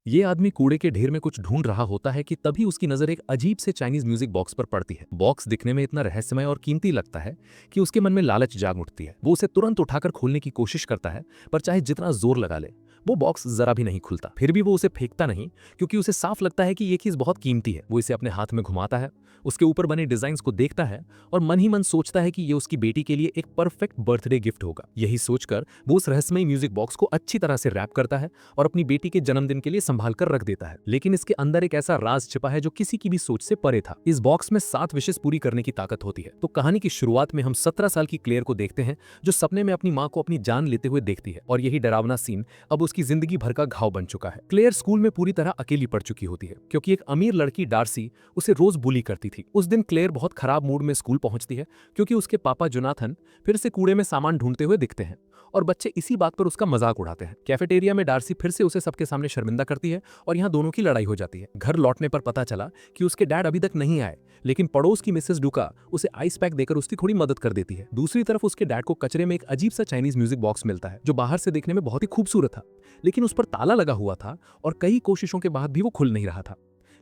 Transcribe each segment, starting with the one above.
ये आदमी कूड़े के ढेर में कुछ ढूंढ रहा होता है कि तभी उसकी नजर एक अजीब से चाइनीज म्यूजिक बॉक्स पर पड़ती है। बॉक्स दिखने में इतना रहस्यमय और कीमती लगता है कि उसके मन में लालच जाग उठती है। वो उसे तुरंत उठाकर खोलने की कोशिश करता है, पर चाहे जितना जोर लगा ले वो बॉक्स जरा भी नहीं खुलता। फिर भी वो उसे फेंकता नहीं, क्योंकि उसे साफ लगता है कि ये चीज बहुत कीमती है। वो इसे अपने हाथ में घुमाता है, उसके ऊपर बने डिजाइन को देखता है और मन ही मन सोचता है कि ये उसकी बेटी के लिए एक परफेक्ट बर्थडे गिफ्ट होगा। यही सोचकर वो उस रहस्यमय म्यूजिक बॉक्स को अच्छी तरह से रैप करता है और अपनी बेटी के जन्मदिन के लिए संभाल कर रख देता है। लेकिन इसके अंदर एक ऐसा राज छिपा है जो किसी की भी सोच से परे था। इस बॉक्स में 7 विशेष पूरी करने की ताकत होती है। तो कहानी की शुरुआत में हम 17 साल की क्लेयर को देखते हैं, जो सपने में अपनी मां को अपनी जान लेते हुए देखती है। और यही डरावना सीन अब उसकी जिंदगी भर का घाव बन चुका है। क्लेयर स्कूल में पूरी तरह अकेली पड़ चुकी होती है, क्योंकि एक अमीर लड़की डार्सी उसे रोज बुली करती थी। उस दिन क्लेयर बहुत खराब मूड में स्कूल पहुंचती है, क्योंकि उसके पापा जोनाथन फिर से कूड़े में सामान ढूंढते हुए दिखते हैं और बच्चे इसी बात पर उसका मजाक उड़ाते हैं। कैफेटेरिया में डार्सी फिर से उसे सबके सामने शर्मिंदा करती है और यहाँ दोनों की लड़ाई हो जाती है। घर लौटने पर पता चला कि उसके डैड अभी तक नहीं आए, लेकिन पड़ोस की मिसेस डुका उसे आइस पैक देकर उसकी थोड़ी मदद कर देती है। दूसरी तरफ उसके डैड को कचरे में एक अजीब सा चाइनीज म्यूजिक बॉक्स मिलता है, जो बाहर से देखने में बहुत ही खूबसूरत था, लेकिन उस पर ताला लगा हुआ था और कई कोशिशों के बाद भी वो खुल नहीं रहा था।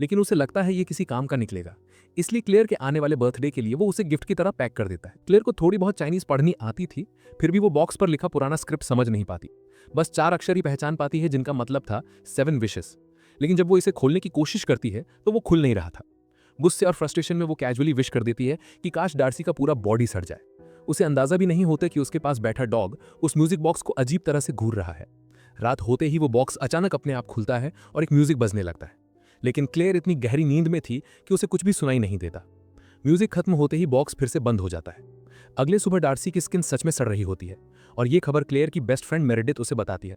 लेकिन उसे लगता है ये किसी काम का निकलेगा, इसलिए क्लेयर के आने वाले बर्थडे के लिए वो उसे गिफ्ट की तरह पैक कर देता है। क्लेयर को थोड़ी बहुत चाइनीज पढ़नी आती थी, फिर भी वो बॉक्स पर लिखा पुराना स्क्रिप्ट समझ नहीं पाती। बस 4 अक्षर ही पहचान पाती है, जिनका मतलब था 7 विशेस। लेकिन जब वो इसे खोलने की कोशिश करती है तो वो खुल नहीं रहा था। गुस्से और फ्रस्ट्रेशन में वो कैजुअली विश कर देती है कि काश डार्सी का पूरा बॉडी सड़ जाए। उसे अंदाजा भी नहीं होता कि उसके पास बैठा डॉग उस म्यूजिक बॉक्स को अजीब तरह से घूर रहा है। रात होते ही वो बॉक्स अचानक अपने आप खुलता है और एक म्यूजिक बजने लगता है। लेकिन क्लेयर इतनी गहरी नींद में थी कि उसे कुछ भी सुनाई नहीं देता। म्यूजिक खत्म होते ही बॉक्स फिर से बंद हो जाता है। अगले सुबह डार्सी की स्किन सच में सड़ रही होती है और ये खबर क्लेयर की बेस्ट फ्रेंड मेरेडिथ उसे बताती है।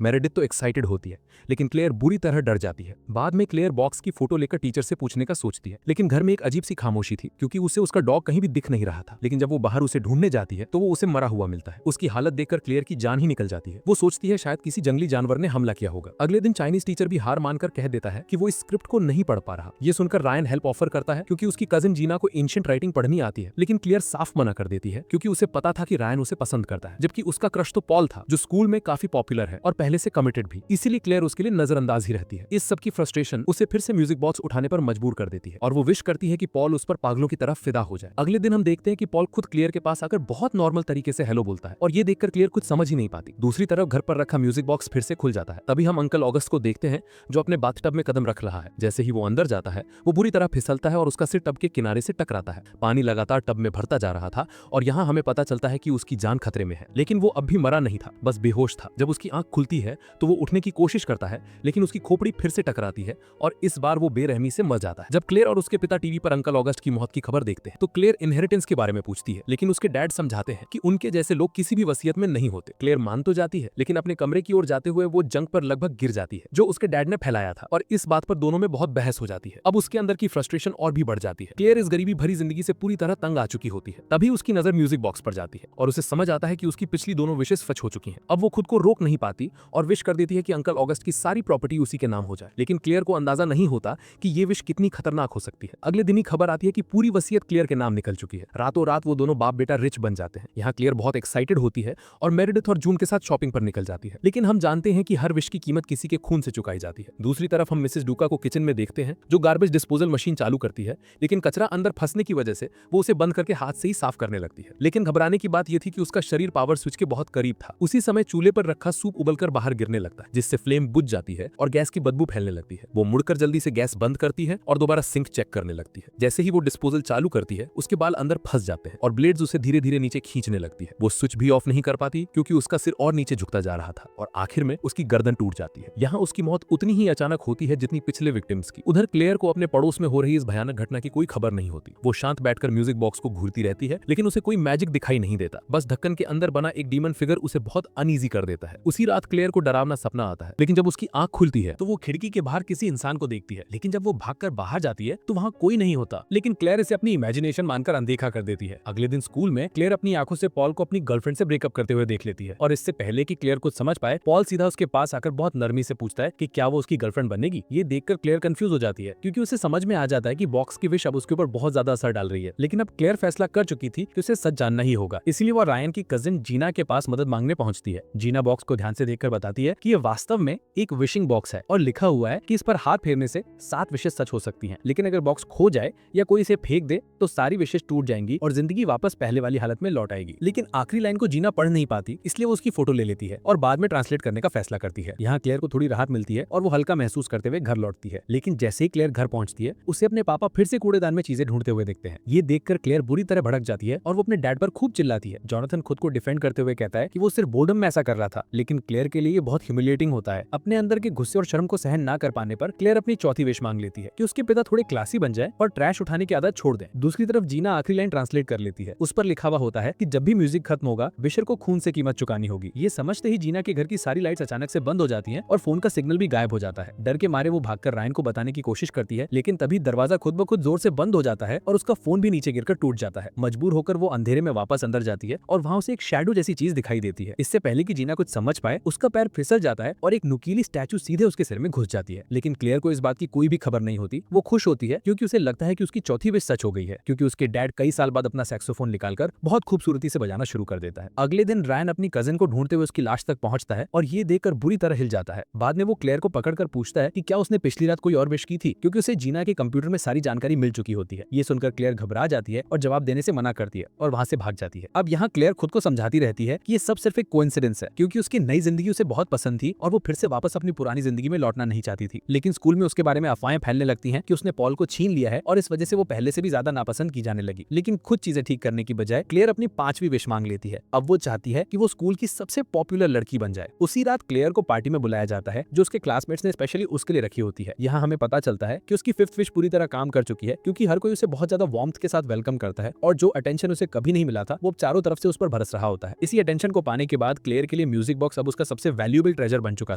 मेरेडिथ तो एक्साइटेड होती है, लेकिन क्लेयर बुरी तरह डर जाती है। बाद में क्लेयर बॉक्स की फोटो लेकर टीचर से पूछने का सोचती है, लेकिन घर में एक अजीब सी खामोशी थी, क्योंकि उसे उसका डॉग कहीं भी दिख नहीं रहा था। लेकिन जब वो बाहर उसे ढूंढने जाती है तो वो उसे मरा हुआ मिलता है। उसकी हालत देखकर क्लेयर की जान ही निकल जाती है। वो सोचती है शायद किसी जंगली जानवर ने हमला किया होगा। अगले दिन चाइनीज टीचर भी हार मानकर कह देता है कि वो इस स्क्रिप्ट को नहीं पढ़ पा रहा। ये सुनकर रायन हेल्प ऑफर करता है, क्योंकि उसकी कजिन जीना को एंशिएंट राइटिंग पढ़नी आती है। लेकिन क्लेयर साफ मना कर देती है, क्योंकि उसे पता था कि रायन उसे पसंद करता है, जबकि उसका क्रश तो पॉल था, जो स्कूल में काफी पॉपुलर है और पहले से कमिटेड भी। इसीलिए क्लेयर उसके लिए नजरअंदाज ही रहती है। इस सब की फ्रस्ट्रेशन उसे फिर से म्यूजिक बॉक्स उठाने पर मजबूर कर देती है और वो विश करती है कि पॉल उस पर पागलों की तरफ फिदा हो जाए। अगले दिन हम देखते हैं कि पॉल खुद क्लेयर के पास आकर बहुत नॉर्मल तरीके से हेलो बोलता है और ये देखकर क्लेयर कुछ समझ ही नहीं पाती। दूसरी तरफ घर पर रखा म्यूजिक बॉक्स फिर से खुल जाता है। तभी हम अंकल ऑगस्ट को देखते हैं, जो अपने बाथटब में कदम रख रहा है। जैसे ही वो अंदर जाता है वो बुरी तरह फिसलता है और उसका सिर टब के किनारे से टकराता है। पानी लगातार टब में भरता जा रहा था और यहाँ हमें पता चलता है कि उसकी जान खतरे में है। लेकिन वो अब भी मरा नहीं था, बस बेहोश था। जब उसकी आंख खुलती है तो वो उठने की कोशिश करता है, लेकिन उसकी खोपड़ी फिर से टकराती है और इस बार वो बेरहमी से मर जाता है। जब क्लेयर और उसके पिता टीवी पर अंकल ऑगस्ट की मौत की खबर देखते हैं तो क्लेयर इनहेरिटेंस के बारे में पूछती है, लेकिन उसके डैड समझाते हैं कि उनके जैसे लोग किसी भी वसीयत में नहीं होते। क्लेयर मान तो जाती है, लेकिन अपने कमरे की ओर जाते हुए वो जंग पर लगभग गिर जाती है, जो उसके डैड ने फैलाया था, और इस बात पर दोनों में बहुत बहस हो जाती है। अब उसके अंदर की फ्रस्ट्रेशन और भी बढ़ जाती है। क्लेयर इस गरीबी भरी जिंदगी से पूरी तरह तंग आ चुकी होती है। तभी उसकी नजर म्यूजिक बॉक्स पर जाती है और उसे समझ आता है कि उसकी पिछली दोनों विशेष सच हो चुकी हैं। अब वो खुद को रोक नहीं पाती और विश कर देती है कि अंकल ऑगस्ट की सारी प्रॉपर्टी उसी के नाम हो जाए। लेकिन क्लेयर को अंदाजा नहीं होता कि ये विश कितनी खतरनाक हो सकती है। अगले दिन ही खबर आती है कि पूरी वसीयत क्लेयर के नाम निकल चुकी है। रातों रात वो दोनों बाप बेटा रिच बन जाते हैं। यहाँ क्लेयर बहुत एक्साइटेड होती है और मेरेडिथ और जून के साथ शॉपिंग पर निकल जाती है। लेकिन हम जानते हैं कि हर विश की कीमत किसी के खून से चुकाई जाती है। दूसरी तरफ हम मिसेस डुका को किचन में देखते हैं, जो गार्बेज डिस्पोजल मशीन चालू करती है, लेकिन कचरा अंदर फंसने की वजह से वो उसे बंद करके हाथ से ही साफ करने लगती है। लेकिन घबराने की बात यह थी कि उसका शरीर पावर स्विच के बहुत करीब था। उसी समय चूल्हे पर रखा सूप उबलकर बाहर गिरने लगता है, जिससे फ्लेम बुझ जाती है और गैस की बदबू फैलने लगती है। वो मुड़कर जल्दी से गैस बंद करती है और दोबारा सिंक चेक करने लगती है। जैसे ही वो डिस्पोजल चालू करती है उसके बाल अंदर फंस जाते हैं और ब्लेड्स उसे धीरे धीरे नीचे खींचने लगती है। वो स्विच भी ऑफ नहीं कर पाती, क्योंकि उसका सिर और नीचे झुकता जा रहा था और आखिर में उसकी गर्दन टूट जाती है। यहाँ उसकी मौत उतनी ही अचानक होती है जितनी पिछले विक्टिम्स की। उधर क्लेयर को अपने पड़ोस में हो रही इस भयानक घटना की कोई खबर नहीं होती। वो शांत बैठकर म्यूजिक बॉक्स को घूरती रहती है, लेकिन उसे कोई मैजिक दिखाई नहीं देता। बस ढक्कन के अंदर बना एक डीमन फिगर उसे बहुत अनईजी कर देता है। उसी रात क्लेयर को डरावना सपना आता है, लेकिन जब उसकी आंख खुलती है तो वो खिड़की के बाहर किसी इंसान को देखती है। लेकिन जब वो भागकर बाहर जाती है तो वहाँ कोई नहीं होता, लेकिन क्लेयर इसे अपनी इमेजिनेशन मानकर अनदेखा कर देती है। अगले दिन स्कूल में क्लेयर अपनी आंखों से पॉल को अपनी गर्लफ्रेंड से ब्रेकअप करते हुए देख लेती है और इससे पहले कि क्लेयर कुछ समझ पाए, पॉल सीधा उसके पास आकर बहुत नरमी से पूछता है कि क्या वो उसकी गर्लफ्रेंड बनेगी। ये देखकर क्लेयर कंफ्यूज हो जाती है, क्योंकि उसे समझ में आ जाता है कि बॉक्स की विश अब उसके ऊपर बहुत ज्यादा असर डाल रही है। लेकिन अब क्लेयर फैसला कर चुकी थी कि उसे सच जानना ही होगा, इसलिए वो रायन की कजिन जीना के पास मदद मांगने पहुंचती है। जीना बॉक्स को ध्यान से देखकर बताती है कि ये वास्तव में एक विशिंग बॉक्स है और लिखा हुआ है कि इस पर हाथ फेरने से 7 विशेष सच हो सकती हैं, लेकिन अगर बॉक्स खो जाए या कोई इसे फेंक दे तो सारी विशेष टूट जाएंगी और जिंदगी वापस पहले वाली हालत में लौट आएगी। लेकिन आखिरी लाइन को जीना पढ़ नहीं पाती, इसलिए वो उसकी फोटो ले लेती है और बाद में ट्रांसलेट करने का फैसला करती है। यहाँ क्लेयर को थोड़ी राहत मिलती है और वो हल्का महसूस करते हुए घर लौटती है। लेकिन जैसे ही क्लेयर घर पहुंचती है, उसे अपने पापा फिर से कूड़ेदान में चीजें ढूंढते हुए दिखते हैं। ये देखकर क्लेयर बुरी तरह भड़क जाती है और वो अपने डैड पर खूब चिल्लाती है। जॉनथन खुद को डिफेंड करते हुए कहता है कि वो सिर्फ बोर्डम में ऐसा कर रहा था, लेकिन क्लेयर के लिए ये बहुत ह्यूमिलिएटिंग होता है। अपने अंदर के गुस्से और शर्म को सहन ना कर पाने पर क्लेयर अपनी चौथी विश मांग लेती है कि उसके पिता थोड़े क्लासी बन जाए और ट्रैश उठाने की आदत छोड़ दें। दूसरी तरफ जीना आखिरी लाइन ट्रांसलेट कर लेती है। उस पर लिखा हुआ होता है कि जब भी म्यूजिक खत्म होगा, विशर को खून से कीमत चुकानी होगी। ये समझते ही जीना के घर की सारी लाइट्स अचानक से बंद हो जाती हैं और फोन का सिग्नल भी गायब हो जाता है। डर के मारे वो भागकर रायन को बताने की कोशिश करती है, लेकिन तभी दरवाजा खुद ब खुद जोर से बंद हो जाता है और उसका फोन भी नीचे गिरकर टूट जाता है। मजबूर होकर वो अंधेरे में वापस अंदर जाती है और वहाँ उसे एक शैडो जैसी चीज दिखाई देती है। इससे पहले कि जीना कुछ समझ पाए, उसका पैर फिसल जाता है और एक नुकीली स्टैचू सीधे उसके सिर में घुस जाती है। लेकिन क्लेयर को इस बात की कोई भी खबर नहीं होती। वो खुश होती है क्योंकि उसे लगता है कि उसकी चौथी विश सच हो गई है, क्योंकि उसके डैड कई साल बाद अपना सैक्सोफोन निकालकर बहुत खूबसूरती से बजाना शुरू कर देता है। अगले दिन रायन अपनी कजिन को ढूंढते हुए उसकी लाश तक पहुंचता है और ये देखकर बुरी तरह हिल जाता है। बाद में वो क्लेयर को पकड़कर पूछता है कि क्या उसने पिछली रात कोई और विश की थी, क्योंकि उसे जीना के कंप्यूटर में सारी जानकारी मिल चुकी होती है। ये सुनकर क्लेयर घबरा जाती है और जवाब देने से मना करती है और वहां से भाग जाती है। अब यहाँ क्लेयर खुद को समझाती रहती है कि ये सब सिर्फ एक कोइंसिडेंस है, क्योंकि उसकी नई जिंदगी उसे बहुत पसंद थी और वो फिर से वापस अपनी पुरानी जिंदगी में लौटना नहीं चाहती थी। लेकिन स्कूल में उसके बारे में अफवाहें फैलने लगती हैं कि उसने पॉल को छीन लिया है और इस वजह से वो पहले से भी ज्यादा नापसंद की जाने लगी। लेकिन खुद चीजें ठीक करने की बजाय क्लेयर अपनी 5वीं विश मांग लेती है। अब वो चाहती है कि वो स्कूल की सबसे पॉपुलर लड़की बन जाए। उसी रात क्लेयर को पार्टी में बुलाया जाता है जो उसके क्लासमेट्स ने स्पेशली उसके लिए रखी होती है। यहाँ हमें पता चलता है कि उसकी 5th विश पूरी तरह काम कर चुकी है, क्योंकि हर कोई उसे बहुत ज्यादा वार्मथ के साथ वेलकम करता है और जो अटेंशन उसे कभी नहीं मिला था वो चारों तरफ से उस पर बरस रहा होता है। इसी अटेंशन को पाने के बाद क्लेयर के लिए म्यूजिक बॉक्स अब उसका सबसे वैल्यूएबल ट्रेजर बन चुका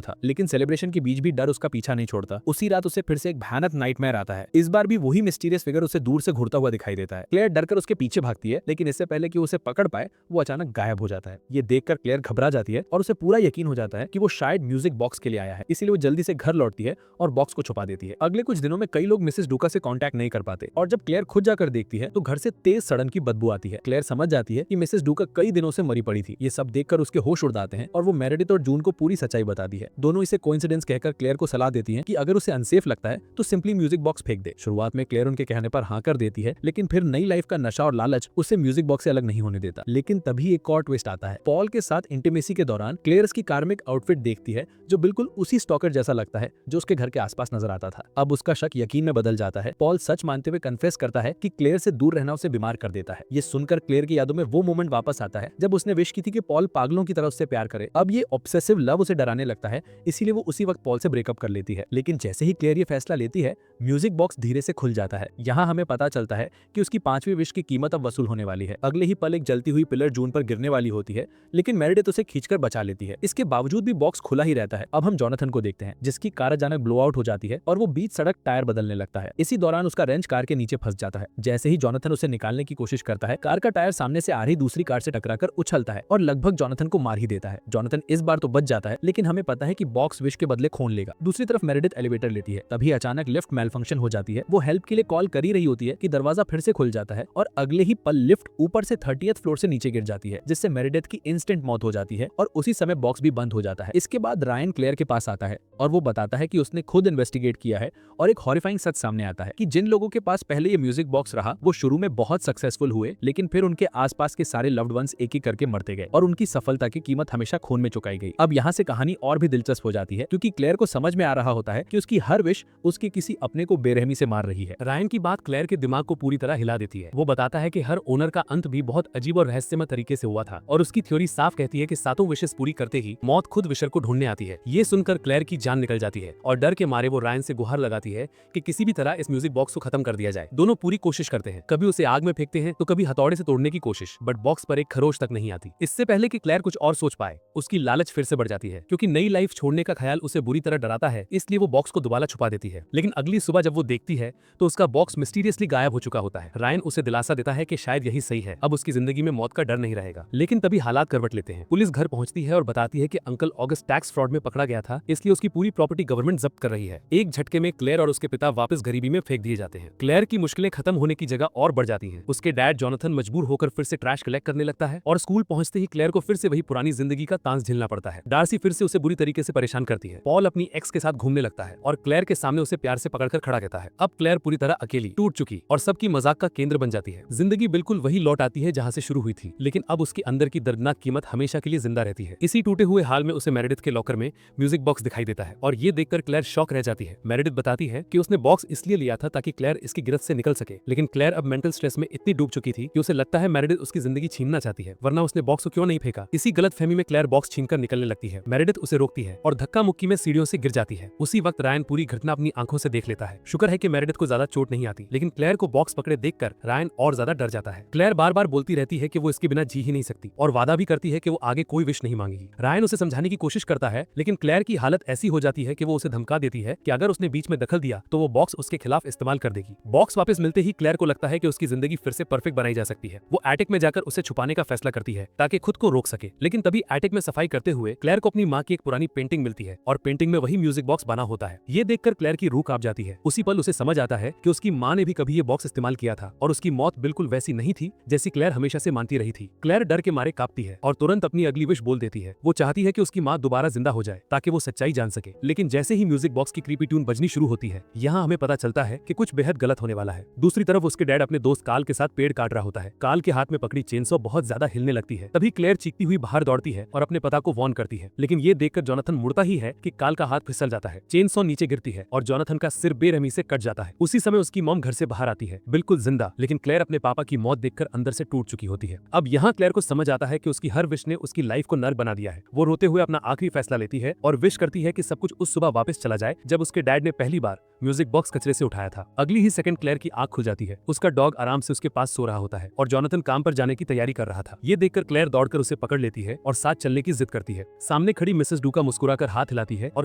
था। लेकिन सेलिब्रेशन के बीच भी डर उसका पीछा नहीं छोड़ता। उसी रात उसे फिर से एक भयानक नाइटमेयर आता है। इस बार भी वही मिस्टीरियस फिगर उसे दूर से घूरता हुआ दिखाई देता है। क्लेयर डरकर उसके पीछे भागती है, लेकिन इससे पहले कि उसे पकड़ पाए वो अचानक गायब हो जाता है। ये देखकर क्लेयर घबरा जाती है और उसे पूरा यकीन हो जाता है कि वो शायद म्यूजिक बॉक्स के लिए आया है। इसीलिए वो जल्दी से घर लौटती है और बॉक्स को छुपा देती है। अगले कुछ दिनों में कई लोग मिसेस डूका से कांटेक्ट नहीं कर पाते और जब क्लेयर खुद जाकर देखती है तो घर से तेज सड़न की बदबू आती है। क्लेयर समझ जाती है कि मिसेस डूका कई दिनों से मरी पड़ी थी। ये सब देखकर उसके होश उड़ जाते हैं और वो मेरेडिथ और जून को पूरी सच्चाई बताती है। दोनों इसे कोइंसिडेंस कहकर क्लेयर को सलाह देती हैं कि अगर उसे अनसेफ लगता है तो सिंपली म्यूजिक बॉक्स फेंक दे। शुरुआत में क्लेयर उनके कहने पर हाँ कर देती है, लेकिन फिर नई लाइफ का नशा और लालच उसे म्यूजिक बॉक्स से अलग नहीं होने देता। लेकिन तभी एक और ट्विस्ट आता है। पॉल के साथ इंटीमेसी के दौरान क्लेयर उसकी कार्मिक आउटफिट देखती है जो बिल्कुल उसी स्टॉकर जैसा लगता है जो उसके घर के आसपास नजर आता था। अब उसका शक यकीन में बदल जाता है। पॉल सच मानते हुए कन्फेस करता है कि क्लेयर से दूर रहना उसे बीमार कर देता है। ये सुनकर क्लेयर की यादों में वो मोमेंट वापस आता है जब उसने विश की थी कि पॉल पागलों की तरह उससे प्यार करे। अब ये ऑब्सेसिव लव उसे डराने लगता है, इसीलिए वो उसी वक्त पॉल से ब्रेकअप कर लेती है। लेकिन जैसे ही क्लेयर ये फैसला लेती है, म्यूजिक बॉक्स धीरे से खुल जाता है। यहाँ हमें पता चलता है कि उसकी 5वीं विश की कीमत अब वसूल होने वाली है। अगले ही पल एक जलती हुई पिलर जून पर गिरने वाली होती है, लेकिन मेरेडिथ उसे खींचकर बचा लेती है। इसके बावजूद भी बॉक्स खुला ही रहता है। अब हम जॉनथन को देखते हैं जिसकी कार अचानक ब्लो आउट हो जाती है और वो बीच सड़क टायर बदलने लगता है। इसी दौरान उसका रेंच कार के नीचे फंस जाता है। जैसे ही जॉनथन उसे निकालने की कोशिश करता है, कार का टायर सामने से आ रही दूसरी कार से टकराकर उछलता है और लगभग जॉनथन को मार ही देता है। जॉनथन इस बार तो बच जाता है, लेकिन हमें पता है कि बॉक्स विश के बदले खून लेगा। दूसरी तरफ मेरेडिथ एलिवेटर लेती है, तभी अचानक लिफ्ट मेलफंक्शन हो जाती है। वो हेल्प के लिए कॉल कर ही रही होती है कि दरवाजा फिर से खुल जाता है और अगले ही पल लिफ्ट ऊपर से 30th फ्लोर से नीचे गिर जाती है, जिससे मेरेडिथ की इंस्टेंट मौत हो जाती है और उसी समय बॉक्स भी बंद हो जाता है। इसके बाद रायन क्लेयर के पास आता है और वो बताता है कि उसने खुद इन्वेस्टिगेट किया है और एक हॉरिफाइंग सच सामने आता है कि जिन लोगों के पास पहले ये म्यूजिक बॉक्स रहा वो शुरू में बहुत सक्सेसफुल हुए, लेकिन फिर उनके आसपास के सारे लव्ड वंस एक एक करके मरते गए और उनकी सफलता की कीमत हमेशा खून में चुकाई गई। अब यहाँ से कहानी और भी दिलचस्प हो जाती है, क्योंकि क्लेयर को समझ में आ रहा होता है कि उसकी हर विश उसके किसी अपने को बेरहमी से मार रही है। रायन की बात क्लेयर के दिमाग को पूरी तरह हिला देती है। वो बताता है कि हर ओनर का अंत भी बहुत अजीब और रहस्यमय तरीके से हुआ था और उसकी थ्योरी साफ कहती है कि 7 विशेस पूरी करते ही मौत खुद विशर को ढूंढने आती है। ये सुनकर क्लेयर की जान निकल जाती है और डर के मारे वो रायन से गुहार लगाती है कि किसी भी तरह इस म्यूजिक बॉक्स को खत्म कर दिया जाए। दोनों पूरी कोशिश करते हैं, कभी उसे आग में फेंकते हैं तो कभी हथौड़े से तोड़ने की कोशिश, बट बॉक्स पर एक खरोच तक नहीं आती। इससे पहले कि क्लेयर कुछ और सोच पाए, उसकी लालच फिर से बढ़ जाती है, क्योंकि नई लाइफ छोड़ने का ख्याल उसे बुरी तरह डराता है। इसलिए वो बॉक्स को दोबारा छुपा देती है। लेकिन अगली सुबह जब वो देखती है तो उसका बॉक्स मिस्टीरियसली गायब हो चुका होता है। रायन उसे दिलासा देता है कि शायद यही सही है, अब उसकी जिंदगी में मौत का डर नहीं रहेगा। लेकिन तभी हालात करवट लेते हैं। पुलिस घर पहुंचती है और बताती है कि अंकल ऑगस्ट टैक्स फ्रॉड में पकड़ा गया था, इसलिए उसकी पूरी प्रॉपर्टी गवर्नमेंट जब्त कर रही है। एक झटके में क्लेयर और उसके पिता वापस गरीबी में फेंक दिए जाते हैं। क्लेयर की मुश्किलें खत्म होने की जगह और बढ़ जाती हैं। उसके डैड जॉनथन मजबूर होकर फिर से ट्रैश कलेक्ट करने लगता है और स्कूल पहुंचते ही क्लेयर को फिर से वही पुरानी जिंदगी का तांस झेलना पड़ता है। डार्सी फिर से उसे बुरी तरीके से परेशान करती है। पॉल अपनी एक्स के साथ घूमने लगता है और क्लेयर के सामने उसे प्यार से पकड़कर खड़ा कहता है। अब क्लेयर पूरी तरह अकेली, टूट चुकी और सबकी मजाक का केंद्र बन जाती है। जिंदगी बिल्कुल वही लौट आती है जहाँ से शुरू हुई थी, लेकिन अब उसके अंदर की दर्दनाक कीमत हमेशा के लिए जिंदा रहती है। इसी टूटे हुए हाल में उसे मेरेडिथ के लॉकर में म्यूजिक बॉक्स दिखाई देता है और ये देखकर क्लेयर शॉक रह जाती है। मेरेडिथ बताती है कि उसने बॉक्स इसलिए लिया था ताकि क्लेयर इसकी गिरफ्त से निकल सके, लेकिन क्लेयर अब मेंटल स्ट्रेस में इतनी डूब चुकी थी कि उसे लगता है मेरेडिथ उसकी जिंदगी छीनना चाहती है, वरना उसने बॉक्स को क्यों नहीं फेंका। इसी गलतफहमी में क्लेयर बॉक्स छीनकर निकलने लगती है। मेरेडिथ उसे रोकती है और धक्का मुक्की में सीढ़ियों से गिर जाती है। उसी वक्त रायन पूरी घटना अपनी आंखों से देख लेता है। शुक्र है कि मेरेडिथ को ज्यादा चोट नहीं आती, लेकिन क्लेयर को बॉक्स पकड़े देखकर रायन और ज्यादा डर जाता है। क्लेयर बार बार बोलती रहती है कि वो इसके बिना जी ही नहीं सकती और वादा भी करती है कि वो आगे कोई विश नहीं मांगेगी। रायन उसे समझाने की कोशिश करता है, लेकिन क्लेयर की हालत ऐसी हो जाती है कि वो उसे धमका देती है कि अगर उसने बीच में दखल दिया तो वो बॉक्स उसके खिलाफ इस्तेमाल कर देगी। बॉक्स वापस मिलते ही क्लेयर को लगता है कि उसकी जिंदगी फिर से परफेक्ट बनाई जा सकती है। वो एटिक में जाकर उसे छुपाने का फैसला करती है ताकि खुद को रोक सके, लेकिन तभी एटिक में सफाई करते हुए क्लेयर को अपनी माँ की एक पुरानी पेंटिंग मिलती है और पेंटिंग में वही म्यूजिक बॉक्स बना होता है। ये देखकर क्लेयर की रूह कांप जाती है। उसी पल उसे समझ आता है कि उसकी माँ ने भी कभी ये बॉक्स इस्तेमाल किया था और उसकी मौत बिल्कुल वैसी नहीं थी जैसी क्लेयर हमेशा से मानती रही थी। क्लेयर डर के मारे कांपती है और तुरंत अपनी अगली विश बोल देती है। वो चाहती है कि उसकी माँ दोबारा जिंदा हो जाए ताकि वो सच्चाई जान सके, लेकिन जैसे ही म्यूजिक बॉक्स की क्रीपी ट्यून बजनी शुरू होती है, यहाँ हमें पता चलता है कि कुछ बेहद गलत होने वाला है। दूसरी तरफ उसके डैड अपने दोस्त काल के साथ पेड़ काट रहा होता है। काल के हाथ में पकड़ी चेनसॉ बहुत ज्यादा हिलने लगती है। तभी क्लेयर चीखती हुई बाहर दौड़ती है और अपने पता को वार्न करती है, लेकिन ये देखकर जोनाथन मुड़ता ही है कि काल का हाथ फिसल जाता है। चेनसॉ नीचे गिरती है और जोनाथन का सिर बेरहमी से कट जाता है। उसी समय उसकी मॉम घर से बाहर आती है, बिल्कुल जिंदा, लेकिन क्लेयर अपने पापा की मौत देखकर अंदर से टूट चुकी होती है। अब यहाँ क्लेयर को समझ आता है कि उसकी हर विश ने उसकी लाइफ को नर्क बना दिया है। वो रोते हुए अपना आखिरी फैसला लेती है और विश करती है कि सब कुछ उस सुबह वापस चला जाए जब उसके डैड ने पहली बार म्यूजिक बॉक्स कचरे से उठाया था। अगली ही सेकंड क्लेयर की आंख खुल जाती है। उसका डॉग आराम से उसके पास सो रहा होता है और जोनाथन काम पर जाने की तैयारी कर रहा था। ये देखकर क्लेयर दौड़कर उसे पकड़ लेती है और साथ चलने की जिद करती है। सामने खड़ी मिसेस डूका मुस्कुराकर हाथ हिलाती है और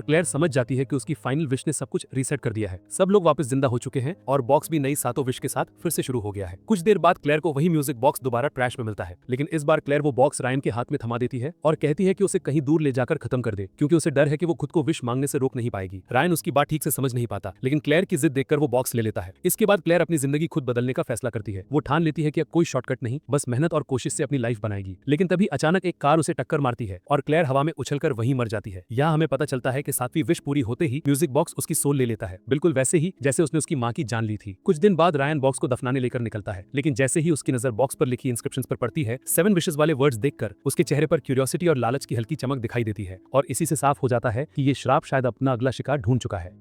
क्लेयर समझ जाती है कि उसकी फाइनल विश ने सब कुछ रीसेट कर दिया है। सब लोग वापस जिंदा हो चुके हैं और बॉक्स भी नई सातों विश के साथ फिर से शुरू हो गया है। कुछ देर बाद क्लेयर को वही म्यूजिक बॉक्स दोबारा ट्रैश में मिलता है, लेकिन इस बार क्लेयर वो बॉक्स रायन के हाथ में थमा देती है और कहती है कि उसे कहीं दूर ले जाकर खत्म कर दे, क्योंकि उसे डर है कि वो खुद को विश मांगने से रोक नहीं पाएगी। रायन उसकी बात ठीक से समझ नहीं पाता, लेकिन क्लेयर की जिद देखकर वो बॉक्स ले लेता है। इसके बाद क्लेयर अपनी जिंदगी खुद बदलने का फैसला करती है। वो ठान लेती है कि अब कोई शॉर्टकट नहीं, बस मेहनत और कोशिश से अपनी लाइफ बनाएगी। लेकिन तभी अचानक एक कार उसे टक्कर मारती है और क्लेयर हवा में उछलकर वहीं मर जाती है। यहाँ हमें पता चलता है कि सातवीं विश पूरी होते ही म्यूजिक बॉक्स उसकी सोल ले लेता है, बिल्कुल वैसे ही जैसे उसने उसकी माँ की जान ली थी। कुछ दिन बाद रायन बॉक्स को दफनाने लेकर निकलता है, लेकिन जैसे ही उसकी नजर बॉक्स पर लिखी इंस्क्रिप्शंस पर पड़ती है, 7 विशेस वाले वर्ड्स देखकर उसके चेहरे पर क्यूरियोसिटी और लालच की हल्की चमक दिखाई देती है और इसी से साफ हो जाता है कि ये श्राप शायद अपना अगला शिकार ढूंढ चुका है।